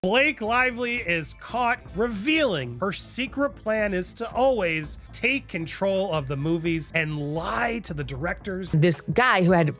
Blake Lively is caught revealing her secret plan is to always take control of the movies and lie to the directors. This guy who had,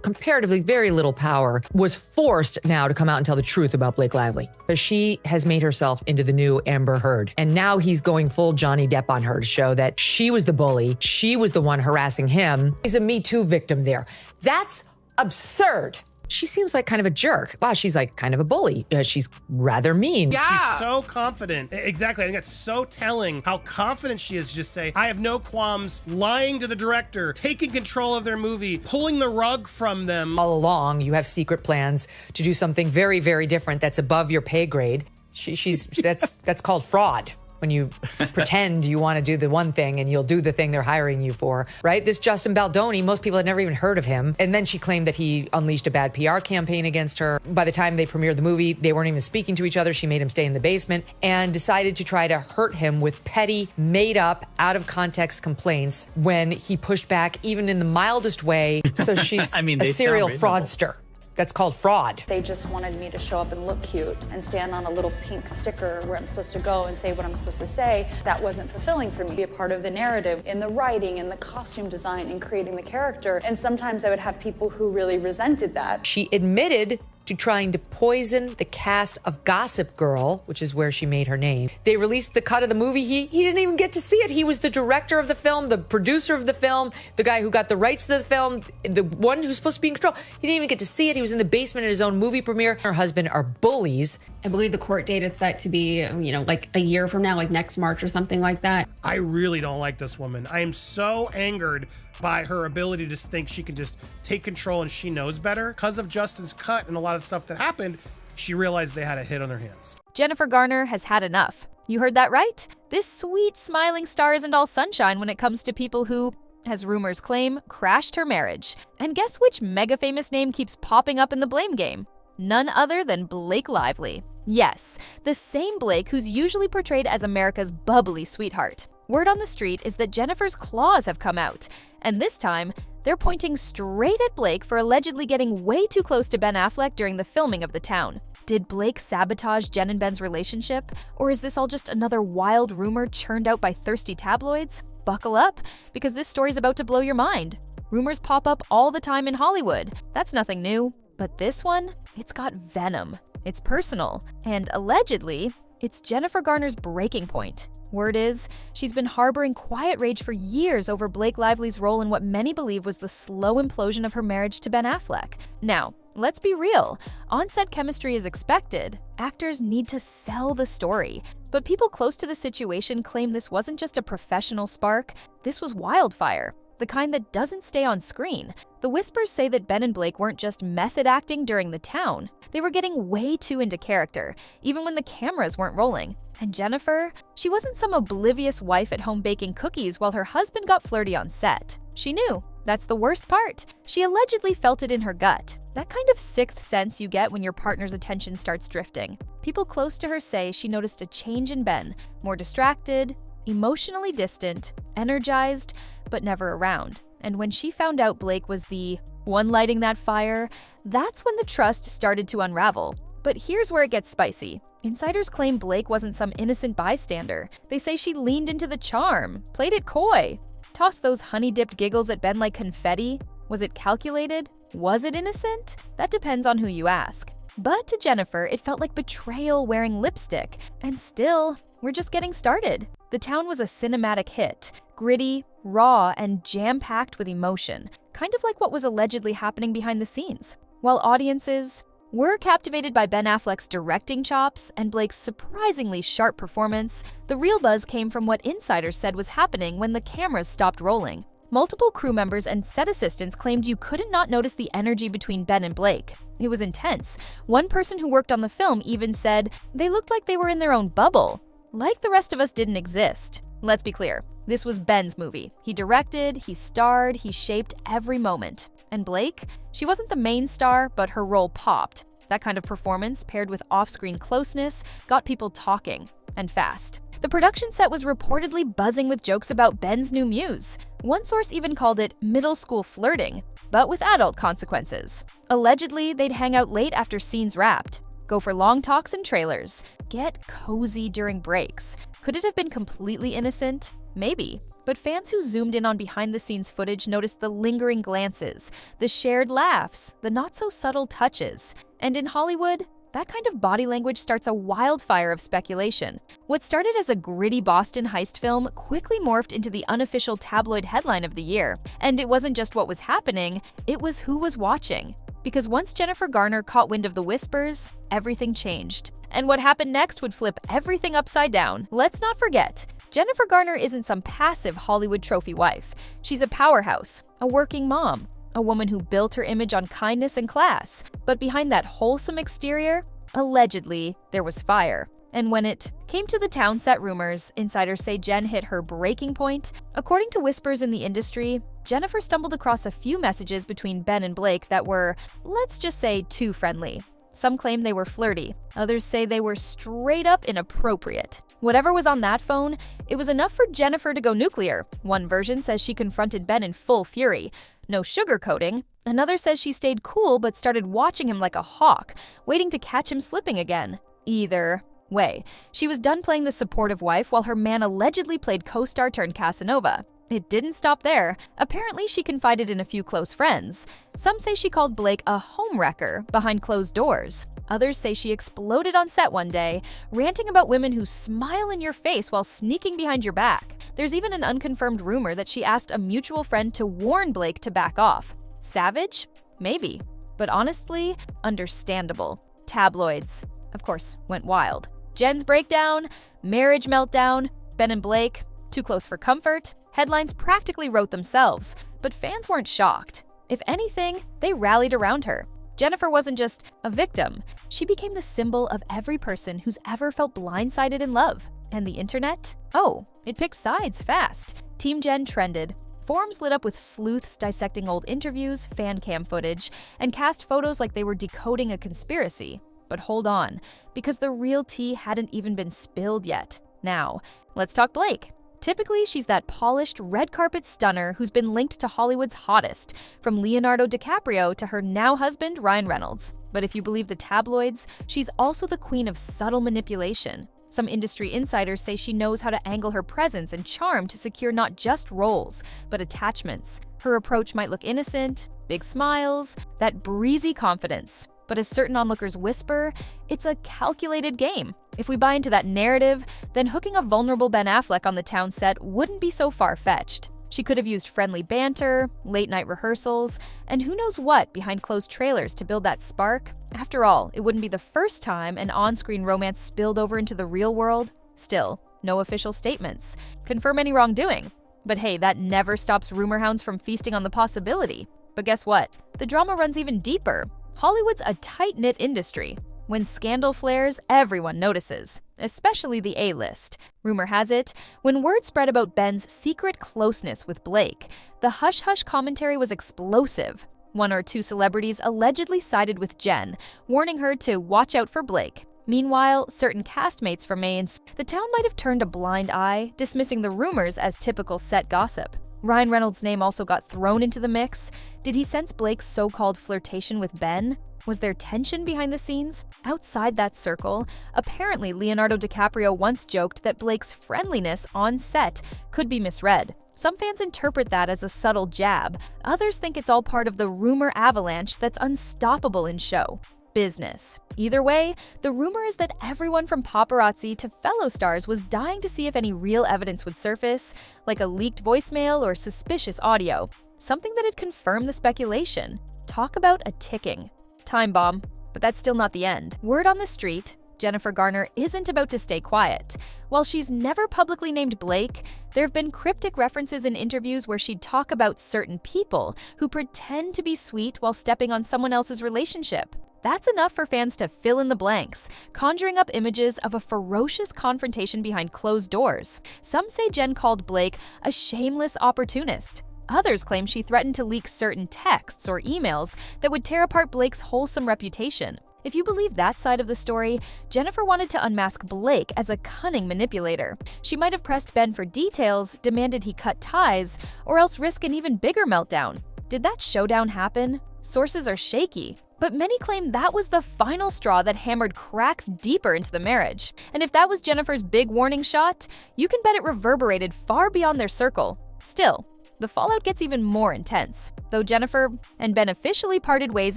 comparatively very little power was forced now to come out and tell the truth about Blake Lively. Because she has made herself into the new Amber Heard. And now he's going full Johnny Depp on her to show that she was the bully. She was the one harassing him. He's a Me Too victim there. That's absurd. She seems like kind of a jerk. Wow, she's like kind of a bully. She's rather mean. Yeah. She's so confident. Exactly. I think it's so telling how confident she is to just say, I have no qualms lying to the director, taking control of their movie, pulling the rug from them. All along, you have secret plans to do something very, very different that's above your pay grade. That's called fraud. When you pretend you want to do the one thing and you'll do the thing they're hiring you for, right? This Justin Baldoni, most people had never even heard of him. And then she claimed that he unleashed a bad PR campaign against her. By the time they premiered the movie, they weren't even speaking to each other. She made him stay in the basement and decided to try to hurt him with petty, made up, out of context complaints when he pushed back even in the mildest way. So she's a serial fraudster. That's called fraud. They just wanted me to show up and look cute and stand on a little pink sticker where I'm supposed to go and say what I'm supposed to say. That wasn't fulfilling for me. Be a part of the narrative in the writing and the costume design and creating the character. And sometimes I would have people who really resented that. She admitted to trying to poison the cast of Gossip Girl, which is where she made her name. They released the cut of the movie. He didn't even get to see it. He was the director of the film, the producer of the film, the guy who got the rights to the film, the one who's supposed to be in control. He didn't even get to see it. He was in the basement at his own movie premiere. Her husband are bullies. I believe the court date is set to be, like a year from now, like next March or something like that. I really don't like this woman. I am so angered by her ability to think she can just take control and she knows better. Because of Justin's cut and a lot of stuff that happened, she realized they had a hit on their hands. Jennifer Garner has had enough. You heard that right? This sweet, smiling star isn't all sunshine when it comes to people who, as rumors claim, crashed her marriage. And guess which mega famous name keeps popping up in the blame game? None other than Blake Lively. Yes, the same Blake who's usually portrayed as America's bubbly sweetheart. Word on the street is that Jennifer's claws have come out, and this time, they're pointing straight at Blake for allegedly getting way too close to Ben Affleck during the filming of The Town. Did Blake sabotage Jen and Ben's relationship? Or is this all just another wild rumor churned out by thirsty tabloids? Buckle up, because this story's about to blow your mind. Rumors pop up all the time in Hollywood. That's nothing new. But this one, it's got venom. It's personal, and allegedly, it's Jennifer Garner's breaking point. Word is, she's been harboring quiet rage for years over Blake Lively's role in what many believe was the slow implosion of her marriage to Ben Affleck. Now, let's be real. On-set chemistry is expected. Actors need to sell the story. But people close to the situation claim this wasn't just a professional spark, this was wildfire. The kind that doesn't stay on screen. The whispers say that Ben and Blake weren't just method acting during The Town. They were getting way too into character, even when the cameras weren't rolling. And Jennifer, she wasn't some oblivious wife at home baking cookies while her husband got flirty on set. She knew. That's the worst part. She allegedly felt it in her gut. That kind of sixth sense you get when your partner's attention starts drifting. People close to her say she noticed a change in Ben, more distracted, emotionally distant, energized, but never around. And when she found out Blake was the one lighting that fire, that's when the trust started to unravel. But here's where it gets spicy. Insiders claim Blake wasn't some innocent bystander. They say she leaned into the charm, played it coy, tossed those honey-dipped giggles at Ben like confetti. Was it calculated? Was it innocent? That depends on who you ask. But to Jennifer, it felt like betrayal wearing lipstick. And still, we're just getting started. The Town was a cinematic hit, gritty, raw, and jam-packed with emotion, kind of like what was allegedly happening behind the scenes. While audiences were captivated by Ben Affleck's directing chops and Blake's surprisingly sharp performance, the real buzz came from what insiders said was happening when the cameras stopped rolling. Multiple crew members and set assistants claimed you couldn't not notice the energy between Ben and Blake. It was intense. One person who worked on the film even said they looked like they were in their own bubble, like the rest of us didn't exist. Let's be clear, this was Ben's movie. He directed, he starred, he shaped every moment. And Blake? She wasn't the main star, but her role popped. That kind of performance, paired with off-screen closeness, got people talking, and fast. The production set was reportedly buzzing with jokes about Ben's new muse. One source even called it middle school flirting, but with adult consequences. Allegedly, they'd hang out late after scenes wrapped. Go for long talks in trailers. Get cozy during breaks. Could it have been completely innocent? Maybe. But fans who zoomed in on behind-the-scenes footage noticed the lingering glances, the shared laughs, the not-so-subtle touches. And in Hollywood, that kind of body language starts a wildfire of speculation. What started as a gritty Boston heist film quickly morphed into the unofficial tabloid headline of the year. And it wasn't just what was happening, it was who was watching. Because once Jennifer Garner caught wind of the whispers, everything changed. And what happened next would flip everything upside down. Let's not forget, Jennifer Garner isn't some passive Hollywood trophy wife. She's a powerhouse, a working mom, a woman who built her image on kindness and class. But behind that wholesome exterior, allegedly, there was fire. And when it came to the town set rumors, insiders say Jen hit her breaking point. According to whispers in the industry, Jennifer stumbled across a few messages between Ben and Blake that were, let's just say, too friendly. Some claim they were flirty. Others say they were straight up inappropriate. Whatever was on that phone, it was enough for Jennifer to go nuclear. One version says she confronted Ben in full fury. No sugarcoating. Another says she stayed cool but started watching him like a hawk, waiting to catch him slipping again. Either way, she was done playing the supportive wife while her man allegedly played co-star turned Casanova. It didn't stop there. Apparently, she confided in a few close friends. Some say she called Blake a homewrecker behind closed doors. Others say she exploded on set one day, ranting about women who smile in your face while sneaking behind your back. There's even an unconfirmed rumor that she asked a mutual friend to warn Blake to back off. Savage? Maybe. But honestly, understandable. Tabloids, of course, went wild. Jen's breakdown, marriage meltdown, Ben and Blake, too close for comfort. Headlines practically wrote themselves, but fans weren't shocked. If anything, they rallied around her. Jennifer wasn't just a victim. She became the symbol of every person who's ever felt blindsided in love. And the internet? Oh, it picked sides fast. Team Jen trended. Forums lit up with sleuths dissecting old interviews, fan cam footage, and cast photos like they were decoding a conspiracy. But hold on, because the real tea hadn't even been spilled yet. Now, let's talk Blake. Typically, she's that polished red carpet stunner who's been linked to Hollywood's hottest, from Leonardo DiCaprio to her now husband, Ryan Reynolds. But if you believe the tabloids, she's also the queen of subtle manipulation. Some industry insiders say she knows how to angle her presence and charm to secure not just roles, but attachments. Her approach might look innocent, big smiles, that breezy confidence. But as certain onlookers whisper, it's a calculated game. If we buy into that narrative, then hooking a vulnerable Ben Affleck on the town set wouldn't be so far-fetched. She could have used friendly banter, late-night rehearsals, and who knows what behind closed trailers to build that spark. After all, it wouldn't be the first time an on-screen romance spilled over into the real world. Still, no official statements confirm any wrongdoing. But hey, that never stops rumor hounds from feasting on the possibility. But guess what? The drama runs even deeper. Hollywood's a tight-knit industry. When scandal flares, everyone notices, especially the A-list. Rumor has it, when word spread about Ben's secret closeness with Blake, the hush-hush commentary was explosive. One or two celebrities allegedly sided with Jen, warning her to watch out for Blake. Meanwhile, certain castmates remained. The town might have turned a blind eye, dismissing the rumors as typical set gossip. Ryan Reynolds' name also got thrown into the mix. Did he sense Blake's so-called flirtation with Ben? Was there tension behind the scenes? Outside that circle, apparently Leonardo DiCaprio once joked that Blake's friendliness on set could be misread. Some fans interpret that as a subtle jab. Others think it's all part of the rumor avalanche that's unstoppable in show business. Either way, the rumor is that everyone from paparazzi to fellow stars was dying to see if any real evidence would surface, like a leaked voicemail or suspicious audio. Something that'd confirm the speculation. Talk about a ticking time bomb. But that's still not the end. Word on the street, Jennifer Garner isn't about to stay quiet. While she's never publicly named Blake, there have been cryptic references in interviews where she'd talk about certain people who pretend to be sweet while stepping on someone else's relationship. That's enough for fans to fill in the blanks, conjuring up images of a ferocious confrontation behind closed doors. Some say Jen called Blake a shameless opportunist. Others claim she threatened to leak certain texts or emails that would tear apart Blake's wholesome reputation. If you believe that side of the story, Jennifer wanted to unmask Blake as a cunning manipulator. She might have pressed Ben for details, demanded he cut ties, or else risk an even bigger meltdown. Did that showdown happen? Sources are shaky. But many claim that was the final straw that hammered cracks deeper into the marriage. And if that was Jennifer's big warning shot, you can bet it reverberated far beyond their circle. Still, the fallout gets even more intense. Though Jennifer and Ben officially parted ways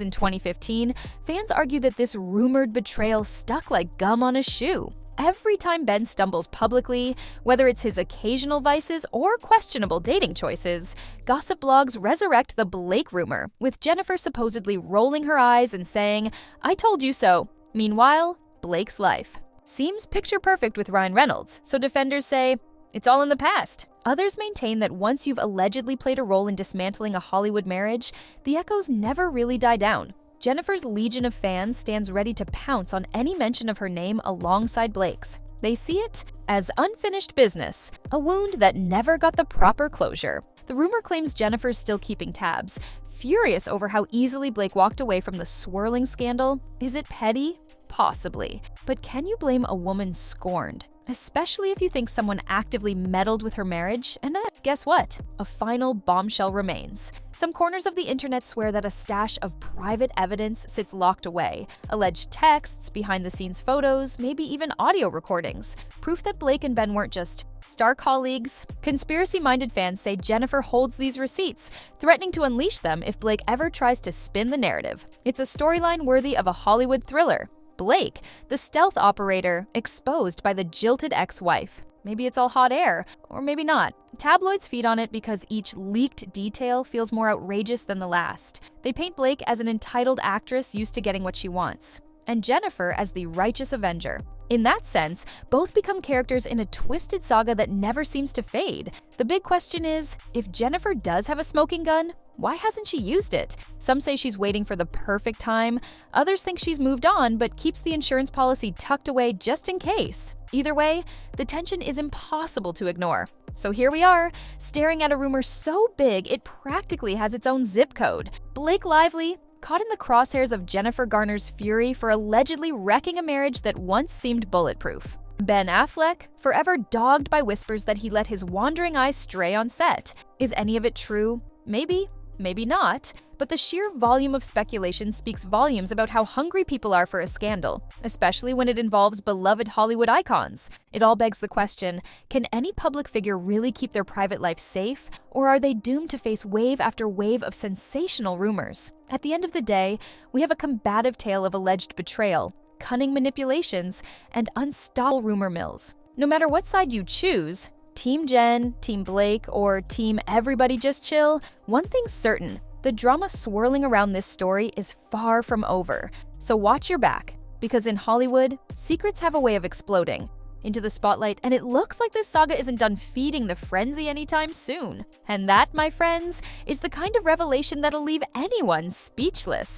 in 2015, fans argue that this rumored betrayal stuck like gum on a shoe. Every time Ben stumbles publicly, whether it's his occasional vices or questionable dating choices, gossip blogs resurrect the Blake rumor, with Jennifer supposedly rolling her eyes and saying, "I told you so." Meanwhile, Blake's life seems picture perfect with Ryan Reynolds, so defenders say, it's all in the past. Others maintain that once you've allegedly played a role in dismantling a Hollywood marriage, the echoes never really die down. Jennifer's legion of fans stands ready to pounce on any mention of her name alongside Blake's. They see it as unfinished business, a wound that never got the proper closure. The rumor claims Jennifer's still keeping tabs, furious over how easily Blake walked away from the swirling scandal. Is it petty? Possibly. But can you blame a woman scorned? Especially if you think someone actively meddled with her marriage, and guess what? A final bombshell remains. Some corners of the internet swear that a stash of private evidence sits locked away. Alleged texts, behind-the-scenes photos, maybe even audio recordings. Proof that Blake and Ben weren't just star colleagues. Conspiracy-minded fans say Jennifer holds these receipts, threatening to unleash them if Blake ever tries to spin the narrative. It's a storyline worthy of a Hollywood thriller. Blake, the stealth operator, exposed by the jilted ex-wife. Maybe it's all hot air, or maybe not. Tabloids feed on it because each leaked detail feels more outrageous than the last. They paint Blake as an entitled actress used to getting what she wants, and Jennifer as the righteous avenger. In that sense, both become characters in a twisted saga that never seems to fade. The big question is, if Jennifer does have a smoking gun, why hasn't she used it? Some say she's waiting for the perfect time. Others think she's moved on but keeps the insurance policy tucked away just in case. Either way, the tension is impossible to ignore. So here we are, staring at a rumor so big it practically has its own zip code. Blake Lively, caught in the crosshairs of Jennifer Garner's fury for allegedly wrecking a marriage that once seemed bulletproof. Ben Affleck, forever dogged by whispers that he let his wandering eyes stray on set. Is any of it true? Maybe, maybe not. But the sheer volume of speculation speaks volumes about how hungry people are for a scandal, especially when it involves beloved Hollywood icons. It all begs the question, can any public figure really keep their private life safe, or are they doomed to face wave after wave of sensational rumors? At the end of the day, we have a combative tale of alleged betrayal, cunning manipulations, and unstoppable rumor mills. No matter what side you choose, Team Jen, Team Blake, or Team Everybody Just Chill, one thing's certain. The drama swirling around this story is far from over. So watch your back, because in Hollywood, secrets have a way of exploding into the spotlight, and it looks like this saga isn't done feeding the frenzy anytime soon. And that, my friends, is the kind of revelation that'll leave anyone speechless.